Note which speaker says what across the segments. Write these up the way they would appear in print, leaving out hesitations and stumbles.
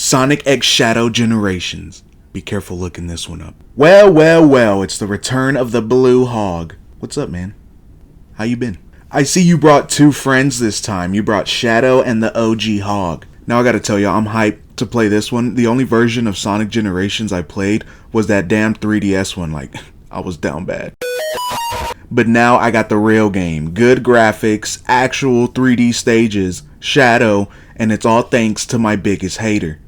Speaker 1: Sonic X Shadow Generations. Be careful looking this one up. Well, it's the return of the Blue Hog. What's up, man? How you been? I see you brought two friends this time. You brought Shadow and the OG Hog. Now I gotta tell you, I'm hyped to play this one. The only version of Sonic Generations I played was that damn 3DS one. Like, I was down bad. But now I got the real game. Good graphics, actual 3D stages, Shadow, and it's all thanks to my biggest hater,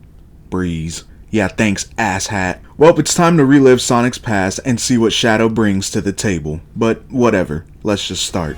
Speaker 1: Breeze. Yeah, thanks, asshat. Well, it's time to relive Sonic's past and see what Shadow brings to the table. But whatever, let's just start.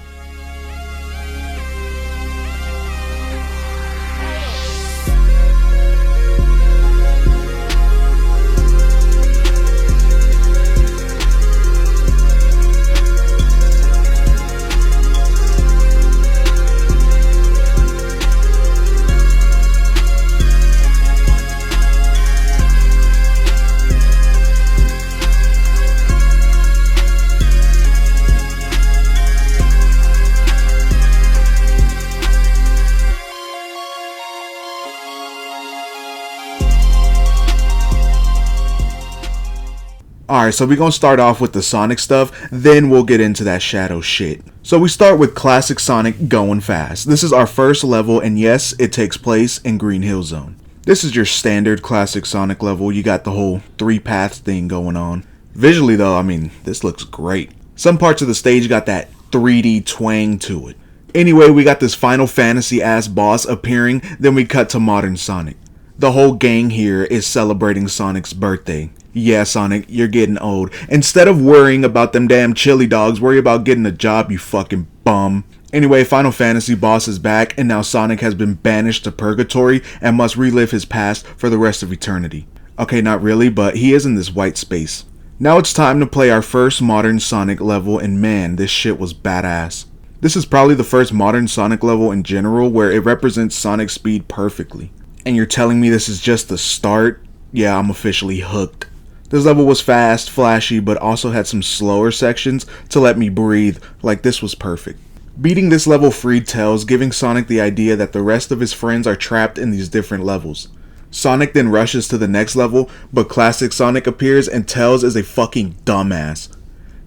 Speaker 1: Alright, so we're gonna start off with the Sonic stuff, then we'll get into that Shadow shit. So we start with Classic Sonic Going Fast. This is our first level, and yes, it takes place in Green Hill Zone. This is your standard Classic Sonic level. You got the whole 3-path thing going on. Visually though, I mean, this looks great. Some parts of the stage got that 3D twang to it. Anyway, we got this Final Fantasy ass boss appearing, then we cut to modern Sonic. The whole gang here is celebrating Sonic's birthday. Yeah, Sonic, you're getting old. Instead of worrying about them damn chili dogs, worry about getting a job, you fucking bum. Anyway, Final Fantasy boss is back, and now Sonic has been banished to Purgatory and must relive his past for the rest of eternity. Okay, not really, but he is in this white space. Now it's time to play our first modern Sonic level, and man, this shit was badass. This is probably the first modern Sonic level in general where it represents Sonic's speed perfectly. And you're telling me this is just the start? Yeah, I'm officially hooked. This level was fast, flashy, but also had some slower sections to let me breathe. Like, this was perfect. Beating this level freed Tails, giving Sonic the idea that the rest of his friends are trapped in these different levels. Sonic then rushes to the next level, but Classic Sonic appears and Tails is a fucking dumbass.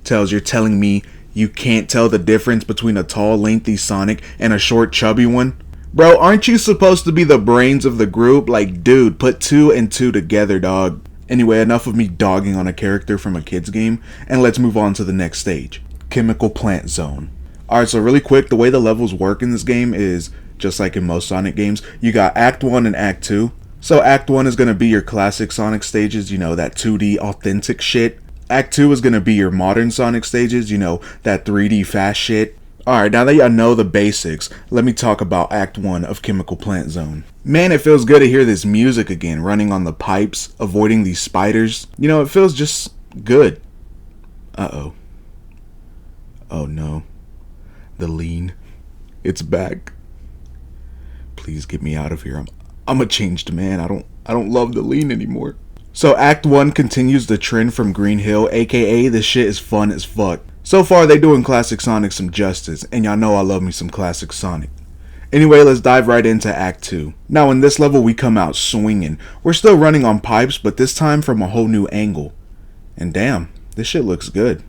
Speaker 1: Tails, you're telling me you can't tell the difference between a tall, lengthy Sonic and a short, chubby one? Bro, aren't you supposed to be the brains of the group? Like, dude, put 2 and 2 together, dog. Anyway, enough of me dogging on a character from a kid's game, and let's move on to the next stage. Chemical Plant Zone. Alright, so really quick, the way the levels work in this game is, just like in most Sonic games, you got Act 1 and Act 2. So Act 1 is going to be your classic Sonic stages, you know, that 2D authentic shit. Act 2 is going to be your modern Sonic stages, you know, that 3D fast shit. Alright, now that y'all know the basics, let me talk about Act 1 of Chemical Plant Zone. Man, it feels good to hear this music again, running on the pipes, avoiding these spiders. You know, it feels just good. Uh-oh. Oh no. The lean. It's back. Please get me out of here. I'm a changed man. I don't love the lean anymore. So Act 1 continues the trend from Green Hill, aka this shit is fun as fuck. So far, they doing Classic Sonic some justice, and y'all know I love me some Classic Sonic. Anyway, let's dive right into Act 2. Now, in this level, we come out swinging. We're still running on pipes, but this time from a whole new angle. And damn, this shit looks good.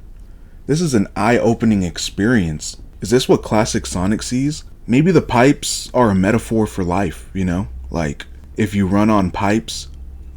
Speaker 1: This is an eye-opening experience. Is this what Classic Sonic sees? Maybe the pipes are a metaphor for life, you know? Like, if you run on pipes,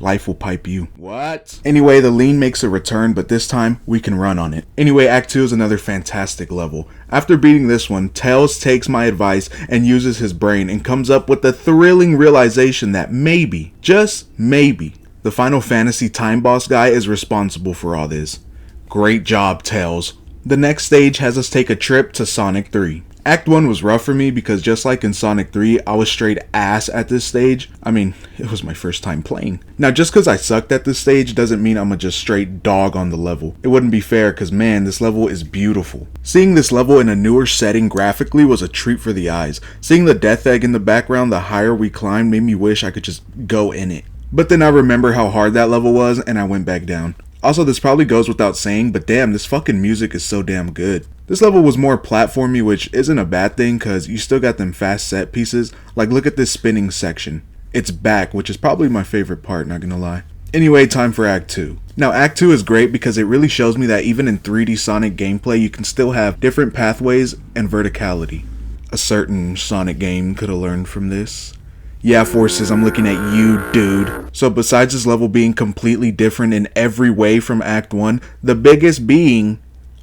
Speaker 1: life will pipe you. What? Anyway, the lean makes a return, but this time, we can run on it. Anyway, Act 2 is another fantastic level. After beating this one, Tails takes my advice and uses his brain and comes up with the thrilling realization that maybe, just maybe, the Final Fantasy time boss guy is responsible for all this. Great job, Tails. The next stage has us take a trip to Sonic 3. Act 1 was rough for me because just like in Sonic 3, I was straight ass at this stage. I mean, it was my first time playing. Now, just because I sucked at this stage doesn't mean I'm a just straight dog on the level. It wouldn't be fair because, man, this level is beautiful. Seeing this level in a newer setting graphically was a treat for the eyes. Seeing the death egg in the background the higher we climbed made me wish I could just go in it. But then I remember how hard that level was and I went back down. Also, this probably goes without saying, but damn, this fucking music is so damn good. This level was more platformy, which isn't a bad thing because you still got them fast set pieces. Like, look at this spinning section. it's back, which is probably my favorite part, not gonna lie. Anyway, time for Act 2. Now, Act 2 is great because it really shows me that even in 3D Sonic gameplay, you can still have different pathways and verticality. A certain Sonic game could have learned from this. Yeah, Forces, I'm looking at you, dude. So besides this level being completely different in every way from Act 1, the biggest being,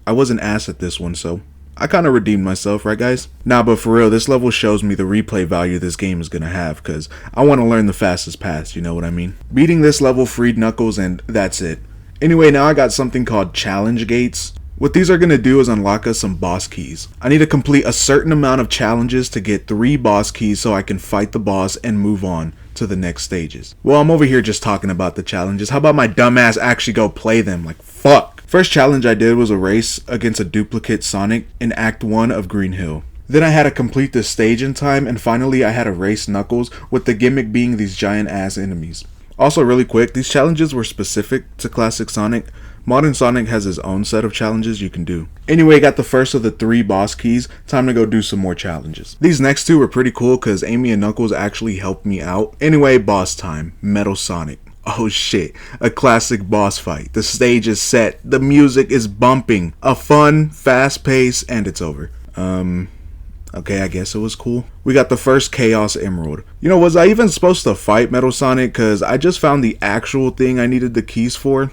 Speaker 1: I was an ass at this one, so I kind of redeemed myself, right guys? Nah, but for real, this level shows me the replay value this game is gonna have, because I want to learn the fastest paths, you know what I mean? Beating this level freed Knuckles, and that's it. Anyway, now I got something called Challenge Gates. What these are going to do is unlock us some boss keys. I need to complete a certain amount of challenges to get 3 boss keys so I can fight the boss and move on to the next stages. Well, I'm over here just talking about the challenges. How about my dumbass actually go play them? Like, fuck. First challenge I did was a race against a duplicate Sonic in Act 1 of Green Hill. Then I had to complete this stage in time, and finally I had to race Knuckles, with the gimmick being these giant ass enemies. Also, really quick, these challenges were specific to Classic Sonic. Modern Sonic has his own set of challenges you can do. Anyway, got the first of the 3 boss keys, time to go do some more challenges. These next 2 were pretty cool because Amy and Knuckles actually helped me out. Anyway, boss time, Metal Sonic. Oh shit, a classic boss fight. The stage is set, the music is bumping, a fun, fast pace, and it's over. Okay, I guess it was cool. We got the first Chaos Emerald. You know, was I even supposed to fight Metal Sonic? Because I just found the actual thing I needed the keys for.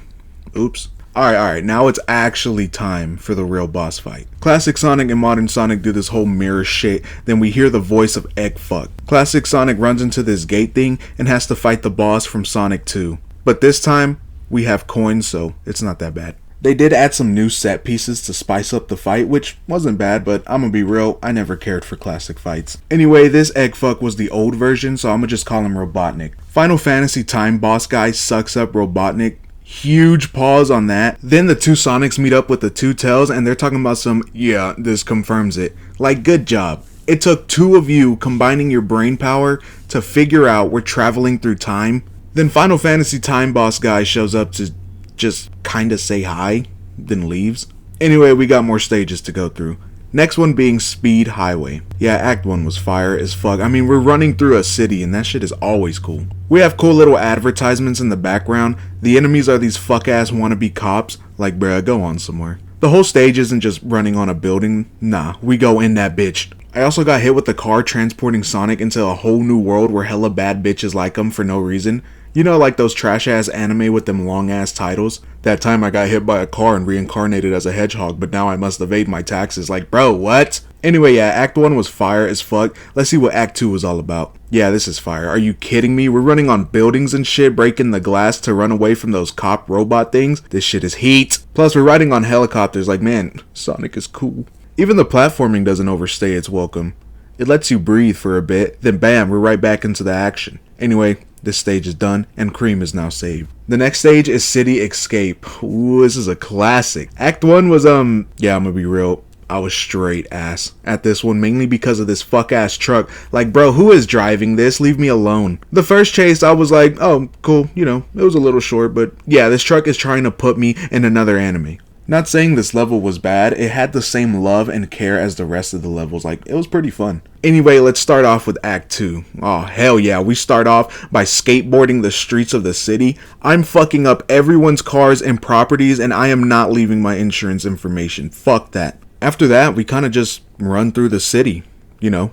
Speaker 1: Oops. Alright, now it's actually time for the real boss fight. Classic Sonic and Modern Sonic do this whole mirror shit, then we hear the voice of Eggfuck. Classic Sonic runs into this gate thing and has to fight the boss from Sonic 2. But this time, we have coins, so it's not that bad. They did add some new set pieces to spice up the fight, which wasn't bad, but I'm gonna be real, I never cared for classic fights. Anyway, this Eggfuck was the old version, so I'm gonna just call him Robotnik. Final Fantasy Time boss guy sucks up Robotnik. Huge pause on that. Then the 2 Sonics meet up with the 2 Tails and they're talking about some, yeah, this confirms it. Like, good job. It took 2 of you combining your brain power to figure out we're traveling through time. Then Final Fantasy Time boss guy shows up to just kinda say hi, then leaves. Anyway, we got more stages to go through. Next one being Speed Highway. Yeah, Act 1 was fire as fuck. I mean, we're running through a city and that shit is always cool. We have cool little advertisements in the background. The enemies are these fuck ass wannabe cops. Like, bruh, go on somewhere. The whole stage isn't just running on a building. Nah, we go in that bitch. I also got hit with the car transporting Sonic into a whole new world where hella bad bitches like him for no reason. You know, like those trash ass anime with them long ass titles? That time I got hit by a car and reincarnated as a hedgehog, but now I must evade my taxes. Like, bro, what? Anyway, yeah, Act 1 was fire as fuck. Let's see what Act 2 was all about. Yeah, this is fire. Are you kidding me? We're running on buildings and shit, breaking the glass to run away from those cop robot things. This shit is heat. Plus, we're riding on helicopters. Like, man, Sonic is cool. Even the platforming doesn't overstay its welcome. It lets you breathe for a bit, then bam, we're right back into the action. Anyway, this stage is done, and Cream is now saved. The next stage is City Escape. Ooh, this is a classic. Act 1 was, yeah, I'm gonna be real. I was straight ass at this one, mainly because of this fuck ass truck. Like, bro, who is driving this? Leave me alone. The first chase, I was like, oh, cool, you know, it was a little short, but yeah, this truck is trying to put me in another anime. Not saying this level was bad, it had the same love and care as the rest of the levels, like, it was pretty fun. Anyway, let's start off with Act 2. Oh, hell yeah, we start off by skateboarding the streets of the city. I'm fucking up everyone's cars and properties, and I am not leaving my insurance information. Fuck that. After that, we kind of just run through the city, you know,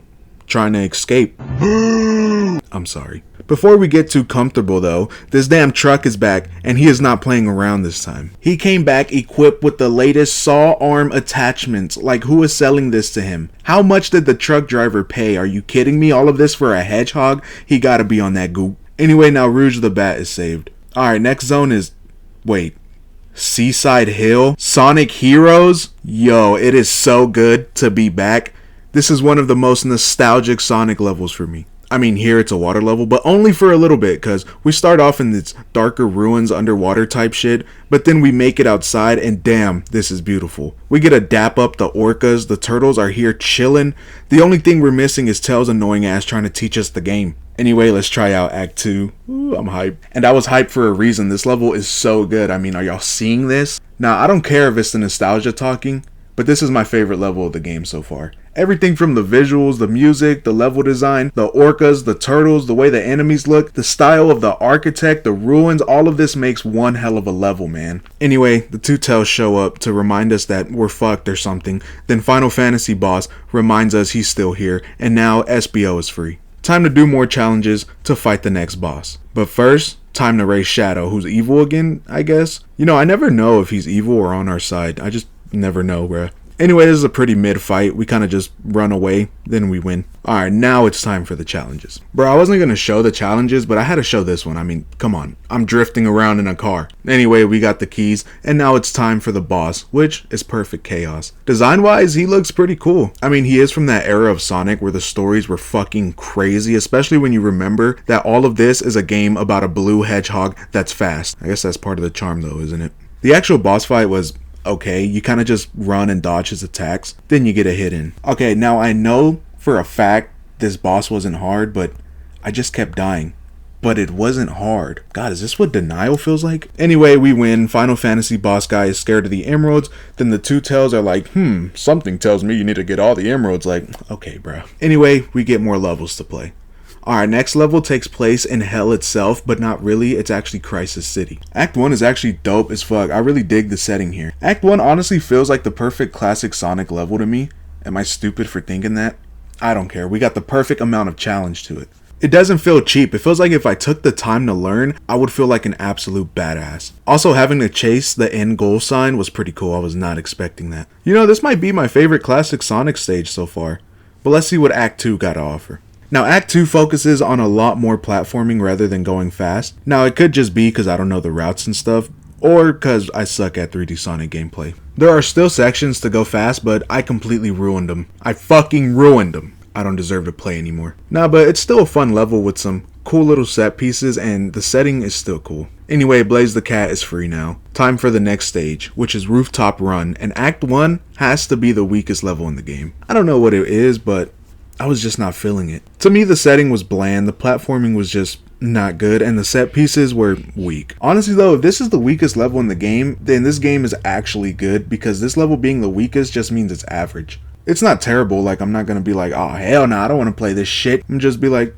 Speaker 1: trying to escape. I'm sorry. Before we get too comfortable though, this damn truck is back and he is not playing around this time. He came back equipped with the latest saw arm attachments. Like, who is selling this to him? How much did the truck driver pay? Are you kidding me? All of this for a hedgehog? He gotta be on that goop. Anyway, now Rouge the Bat is saved. Alright, next zone is... wait. Seaside Hill? Sonic Heroes? Yo, it is so good to be back. This is one of the most nostalgic Sonic levels for me. I mean, here it's a water level, but only for a little bit, because we start off in this darker ruins underwater type shit, but then we make it outside, and damn, this is beautiful. We get to dap up the orcas, the turtles are here chilling. The only thing we're missing is Tails' annoying ass trying to teach us the game. Anyway, let's try out Act 2. Ooh, I'm hyped. And I was hyped for a reason. This level is so good. I mean, are y'all seeing this? Now, I don't care if it's the nostalgia talking, but this is my favorite level of the game so far. Everything from the visuals, the music, the level design, the orcas, the turtles, the way the enemies look, the style of the architect, the ruins, all of this makes one hell of a level, man. Anyway, the two tails show up to remind us that we're fucked or something. Then Final Fantasy boss reminds us he's still here, and now SBO is free. Time to do more challenges to fight the next boss. But first, time to race Shadow, who's evil again, I guess. You know, I never know if he's evil or on our side. I just never know, bruh. Anyway, this is a pretty mid fight. We kind of just run away, then we win. Alright, now it's time for the challenges. Bro, I wasn't going to show the challenges, but I had to show this one. I mean, come on. I'm drifting around in a car. Anyway, we got the keys, and now it's time for the boss, which is Perfect Chaos. Design-wise, he looks pretty cool. I mean, he is from that era of Sonic where the stories were fucking crazy, especially when you remember that all of this is a game about a blue hedgehog that's fast. I guess that's part of the charm though, isn't it? The actual boss fight was okay. You kind of just run and dodge his attacks, then you get a hit in. Okay, now I know for a fact this boss wasn't hard, but I just kept dying. But it wasn't hard. God, is this what denial feels like? Anyway, we win. Final Fantasy boss guy is scared of the emeralds. Then the two tails are like, something tells me you need to get all the emeralds. Like, okay, bro. Anyway, we get more levels to play. Our next level takes place in hell itself, but not really, it's actually Crisis City. Act 1 is actually dope as fuck. I really dig the setting here. Act 1 honestly feels like the perfect classic Sonic level to me. Am I stupid for thinking that? I don't care. We got the perfect amount of challenge to it. It doesn't feel cheap. It feels like if I took the time to learn, I would feel like an absolute badass. Also, having to chase the end goal sign was pretty cool. I was not expecting that. You know, this might be my favorite classic Sonic stage so far. But let's see what Act 2 got to offer. Now, Act 2 focuses on a lot more platforming rather than going fast. Now, it could just be because I don't know the routes and stuff, or because I suck at 3D Sonic gameplay. There are still sections to go fast, but I completely ruined them. I fucking ruined them. I don't deserve to play anymore. Nah, but it's still a fun level with some cool little set pieces, and the setting is still cool. Anyway, Blaze the Cat is free now. Time for the next stage, which is Rooftop Run, and Act 1 has to be the weakest level in the game. I don't know what it is, but I was just not feeling it. To me, the setting was bland, the platforming was just not good, and the set pieces were weak. Honestly though, if this is the weakest level in the game, then this game is actually good, because this level being the weakest just means it's average. It's not terrible, like I'm not gonna be like, oh hell no, I don't wanna play this shit. I'm just be like,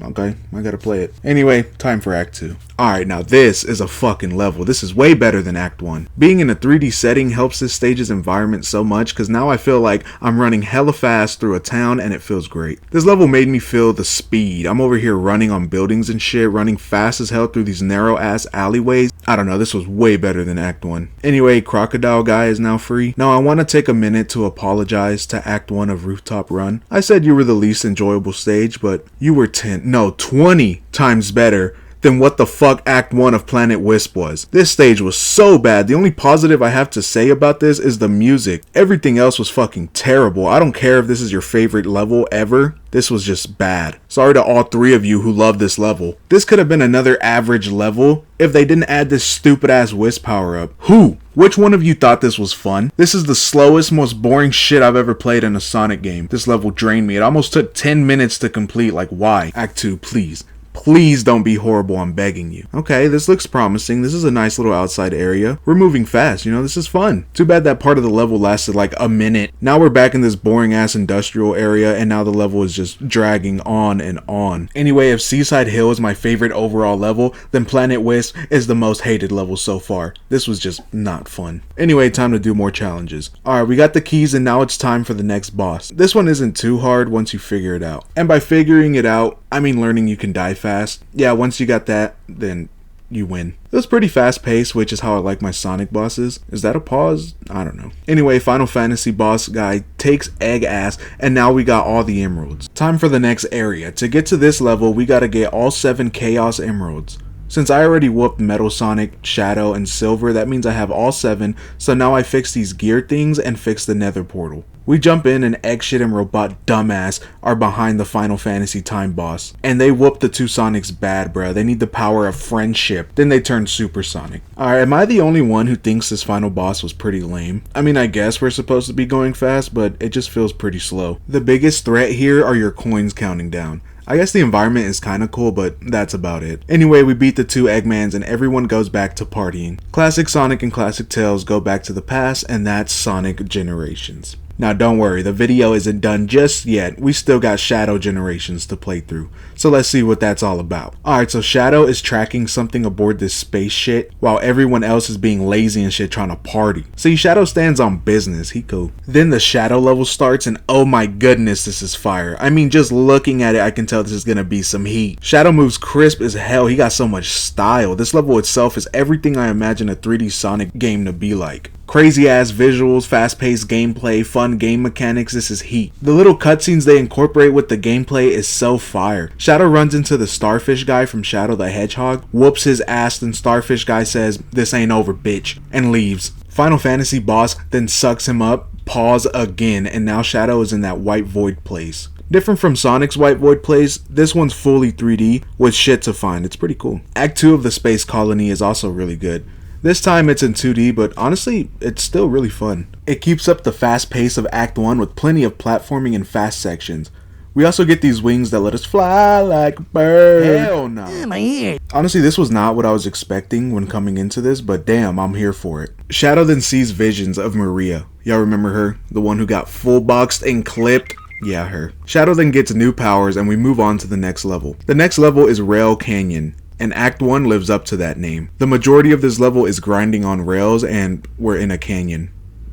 Speaker 1: okay, I gotta play it. Anyway, time for Act 2. Alright, now this is a fucking level. This is way better than Act 1. Being in a 3D setting helps this stage's environment so much because now I feel like I'm running hella fast through a town and it feels great. This level made me feel the speed. I'm over here running on buildings and shit, running fast as hell through these narrow ass alleyways. I don't know, this was way better than Act 1. Anyway, Crocodile Guy is now free. Now I want to take a minute to apologize to Act 1 of Rooftop Run. I said you were the least enjoyable stage, but you were 20 times better than what the fuck Act 1 of Planet Wisp was. This stage was so bad. The only positive I have to say about this is the music. Everything else was fucking terrible. I don't care if this is your favorite level ever. This was just bad. Sorry to all three of you who love this level. This could have been another average level if they didn't add this stupid ass Wisp power up. Who? Which one of you thought this was fun? This is the slowest, most boring shit I've ever played in a Sonic game. This level drained me. It almost took 10 minutes to complete. Like, why? Act 2, please. Please don't be horrible, I'm begging you. Okay, this looks promising. This is a nice little outside area. We're moving fast, you know, this is fun. Too bad that part of the level lasted like a minute. Now we're back in this boring ass industrial area and now the level is just dragging on and on. Anyway, if Seaside Hill is my favorite overall level, then Planet Wisp is the most hated level so far. This was just not fun. Anyway, time to do more challenges. Alright, we got the keys and now it's time for the next boss. This one isn't too hard once you figure it out. And by figuring it out, I mean learning you can die fast. Yeah, once you got that, then you win. It was pretty fast paced, which is how I like my Sonic bosses. Is that a pause? I don't know. Anyway, Final Fantasy boss guy takes egg ass, and now we got all the emeralds. Time for the next area. To get to this level, we gotta get all 7 Chaos Emeralds. Since I already whooped Metal Sonic, Shadow, and Silver, that means I have all 7, so now I fix these gear things and fix the Nether portal. We jump in and Eggshit and Robot Dumbass are behind the Final Fantasy time boss. And they whoop the two Sonics bad, bruh. They need the power of friendship. Then they turn supersonic. Alright, am I the only one who thinks this final boss was pretty lame? I mean, I guess we're supposed to be going fast, but it just feels pretty slow. The biggest threat here are your coins counting down. I guess the environment is kinda cool, but that's about it. Anyway, we beat the 2 Eggmans and everyone goes back to partying. Classic Sonic and Classic Tails go back to the past, and that's Sonic Generations. Now don't worry, the video isn't done just yet. We still got Shadow Generations to play through. So let's see what that's all about. Alright, so Shadow is tracking something aboard this space shit while everyone else is being lazy and shit trying to party. See, Shadow stands on business. He cool. Then the Shadow level starts and oh my goodness, this is fire. I mean, just looking at it, I can tell this is gonna be some heat. Shadow moves crisp as hell. He got so much style. This level itself is everything I imagine a 3D Sonic game to be like. Crazy ass visuals, fast paced gameplay, fun game mechanics, this is heat. The little cutscenes they incorporate with the gameplay is so fire. Shadow runs into the Starfish guy from Shadow the Hedgehog, whoops his ass, then Starfish guy says, "This ain't over, bitch," and leaves. Final Fantasy boss then sucks him up, pause again, and now Shadow is in that white void place. Different from Sonic's white void place, this one's fully 3D with shit to find. It's pretty cool. Act 2 of the space colony is also really good. This time it's in 2D, but honestly, it's still really fun. It keeps up the fast pace of Act 1 with plenty of platforming and fast sections. We also get these wings that let us fly like birds. Hell no. My ear. Honestly, this was not what I was expecting when coming into this, but damn, I'm here for it. Shadow then sees visions of Maria. Y'all remember her? The one who got full boxed and clipped? Yeah, her. Shadow then gets new powers and we move on to the next level. The next level is Rail Canyon, and Act 1 lives up to that name. The majority of this level is grinding on rails and we're in a canyon,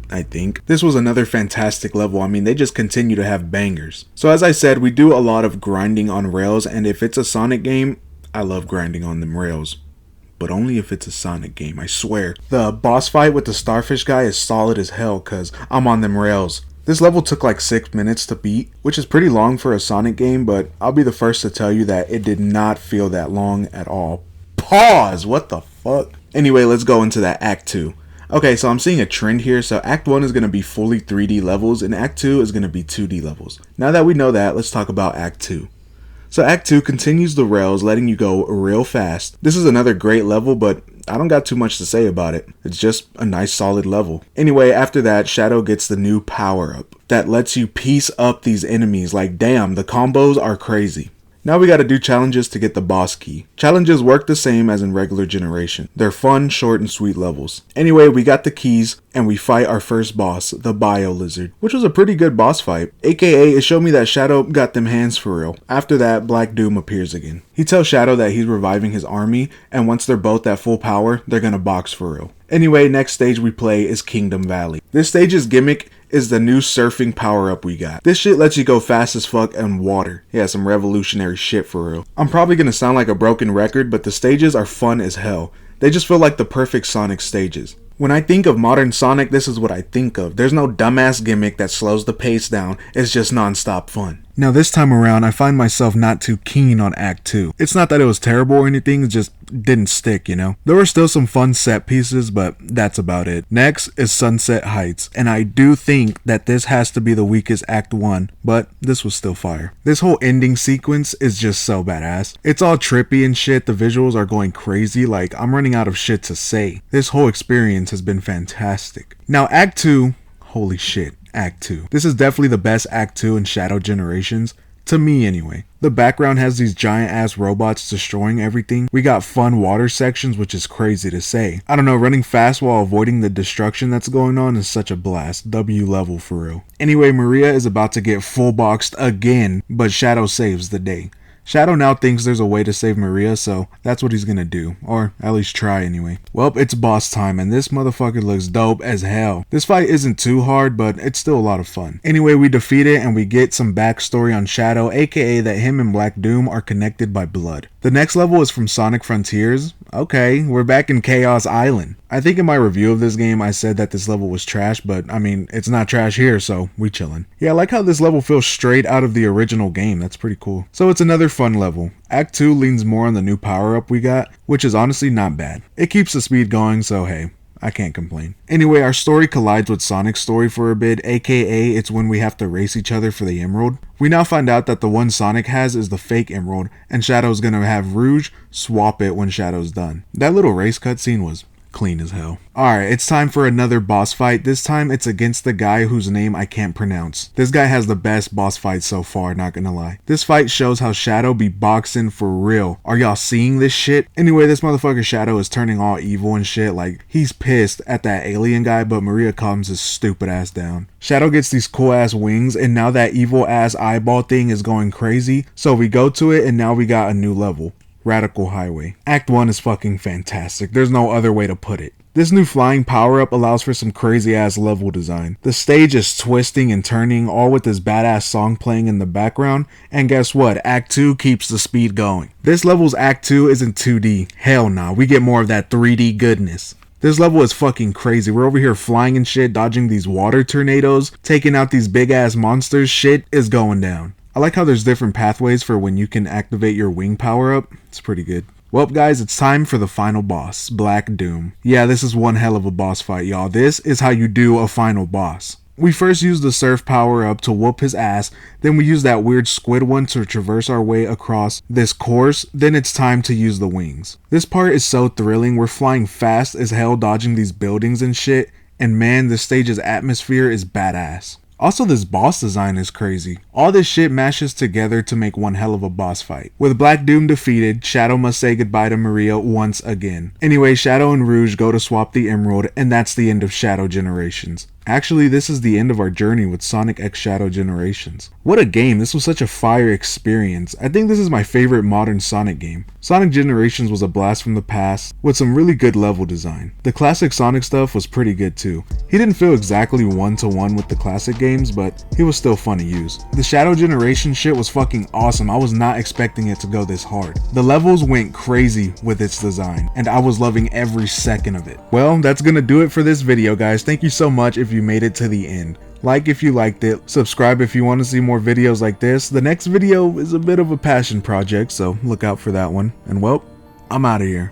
Speaker 1: I think. This was another fantastic level. I mean, they just continue to have bangers. So as I said, we do a lot of grinding on rails, and if it's a Sonic game, I love grinding on them rails. But only if it's a Sonic game, I swear. The boss fight with the Starfish guy is solid as hell cause I'm on them rails. This level took like 6 minutes to beat, which is pretty long for a Sonic game, but I'll be the first to tell you that it did not feel that long at all. Pause! What the fuck? Anyway, let's go into that Act 2. Okay, so I'm seeing a trend here, so Act 1 is going to be fully 3D levels, and Act 2 is going to be 2D levels. Now that we know that, let's talk about Act 2. So Act 2 continues the rails, letting you go real fast. This is another great level, but I don't got too much to say about it. It's just a nice solid level. Anyway, after that, Shadow gets the new power up that lets you piece up these enemies. Like damn, the combos are crazy. Now we gotta do challenges to get the boss key. Challenges work the same as in regular Generation. They're fun, short, and sweet levels. Anyway, we got the keys, and we fight our first boss, the Bio Lizard, which was a pretty good boss fight. AKA, it showed me that Shadow got them hands for real. After that, Black Doom appears again. He tells Shadow that he's reviving his army, and once they're both at full power, they're gonna box for real. Anyway, next stage we play is Kingdom Valley. This stage's gimmick is the new surfing power-up we got. This shit lets you go fast as fuck on water. Yeah, some revolutionary shit for real. I'm probably gonna sound like a broken record, but the stages are fun as hell. They just feel like the perfect Sonic stages. When I think of modern Sonic, this is what I think of. There's no dumbass gimmick that slows the pace down. It's just non-stop fun. Now this time around, I find myself not too keen on Act 2. It's not that it was terrible or anything, it just didn't stick, you know? There were still some fun set pieces, but that's about it. Next is Sunset Heights, and I do think that this has to be the weakest Act 1, but this was still fire. This whole ending sequence is just so badass. It's all trippy and shit, the visuals are going crazy, like I'm running out of shit to say. This whole experience has been fantastic. Now Act 2, holy shit. Act 2. This is definitely the best Act 2 in Shadow Generations. To me anyway. The background has these giant ass robots destroying everything. We got fun water sections, which is crazy to say. I don't know, running fast while avoiding the destruction that's going on is such a blast. W level for real. Anyway, Maria is about to get full boxed again, but Shadow saves the day. Shadow now thinks there's a way to save Maria, so that's what he's gonna do. Or at least try anyway. Well, it's boss time, and this motherfucker looks dope as hell. This fight isn't too hard, but it's still a lot of fun. Anyway, we defeat it, and we get some backstory on Shadow, aka that him and Black Doom are connected by blood. The next level is from Sonic Frontiers. Okay, we're back in Chaos Island. I think in my review of this game I said that this level was trash, but I mean, it's not trash here, so we chillin'. Yeah, I like how this level feels straight out of the original game. That's pretty cool. So it's another fun level. Act 2 leans more on the new power-up we got, which is honestly not bad. It keeps the speed going, so hey, I can't complain. Anyway, our story collides with Sonic's story for a bit, aka it's when we have to race each other for the emerald. We now find out that the one Sonic has is the fake emerald, and Shadow's gonna have Rouge swap it when Shadow's done. That little race cutscene was clean as hell. Alright, it's time for another boss fight. This time it's against the guy whose name I can't pronounce. This guy has the best boss fight so far, not gonna lie. This fight shows how Shadow be boxing for real. Are y'all seeing this shit? Anyway, this motherfucker Shadow is turning all evil and shit. Like, he's pissed at that alien guy, but Maria calms his stupid ass down. Shadow gets these cool ass wings, and now that evil ass eyeball thing is going crazy. So we go to it, and now we got a new level. Radical Highway. Act 1 is fucking fantastic. There's no other way to put it. This new flying power-up allows for some crazy-ass level design. The stage is twisting and turning, all with this badass song playing in the background, and guess what? Act 2 keeps the speed going. This level's Act 2 isn't 2D. Hell nah, we get more of that 3D goodness. This level is fucking crazy. We're over here flying and shit, dodging these water tornadoes, taking out these big-ass monsters. Shit is going down. I like how there's different pathways for when you can activate your wing power-up. It's pretty good. Well, guys, it's time for the final boss, Black Doom. Yeah, this is one hell of a boss fight, y'all. This is how you do a final boss. We first use the surf power up to whoop his ass, then we use that weird squid one to traverse our way across this course, then it's time to use the wings. This part is so thrilling. We're flying fast as hell, dodging these buildings and shit, and man, this stage's atmosphere is badass. Also, this boss design is crazy. All this shit mashes together to make one hell of a boss fight. With Black Doom defeated, Shadow must say goodbye to Maria once again. Anyway, Shadow and Rouge go to swap the emerald, and that's the end of Shadow Generations. Actually, this is the end of our journey with Sonic X Shadow Generations. What a game. This was such a fire experience. I think this is my favorite modern Sonic game. Sonic Generations was a blast from the past with some really good level design. The classic Sonic stuff was pretty good too. He didn't feel exactly one-to-one with the classic games, but he was still fun to use. The Shadow Generation shit was fucking awesome. I was not expecting it to go this hard. The levels went crazy with its design, and I was loving every second of it. Well, that's gonna do it for this video, guys. Thank you so much if you made it to the end. Like if you liked it, subscribe if you want to see more videos like this. The next video is a bit of a passion project, so look out for that one. And well, I'm out of here.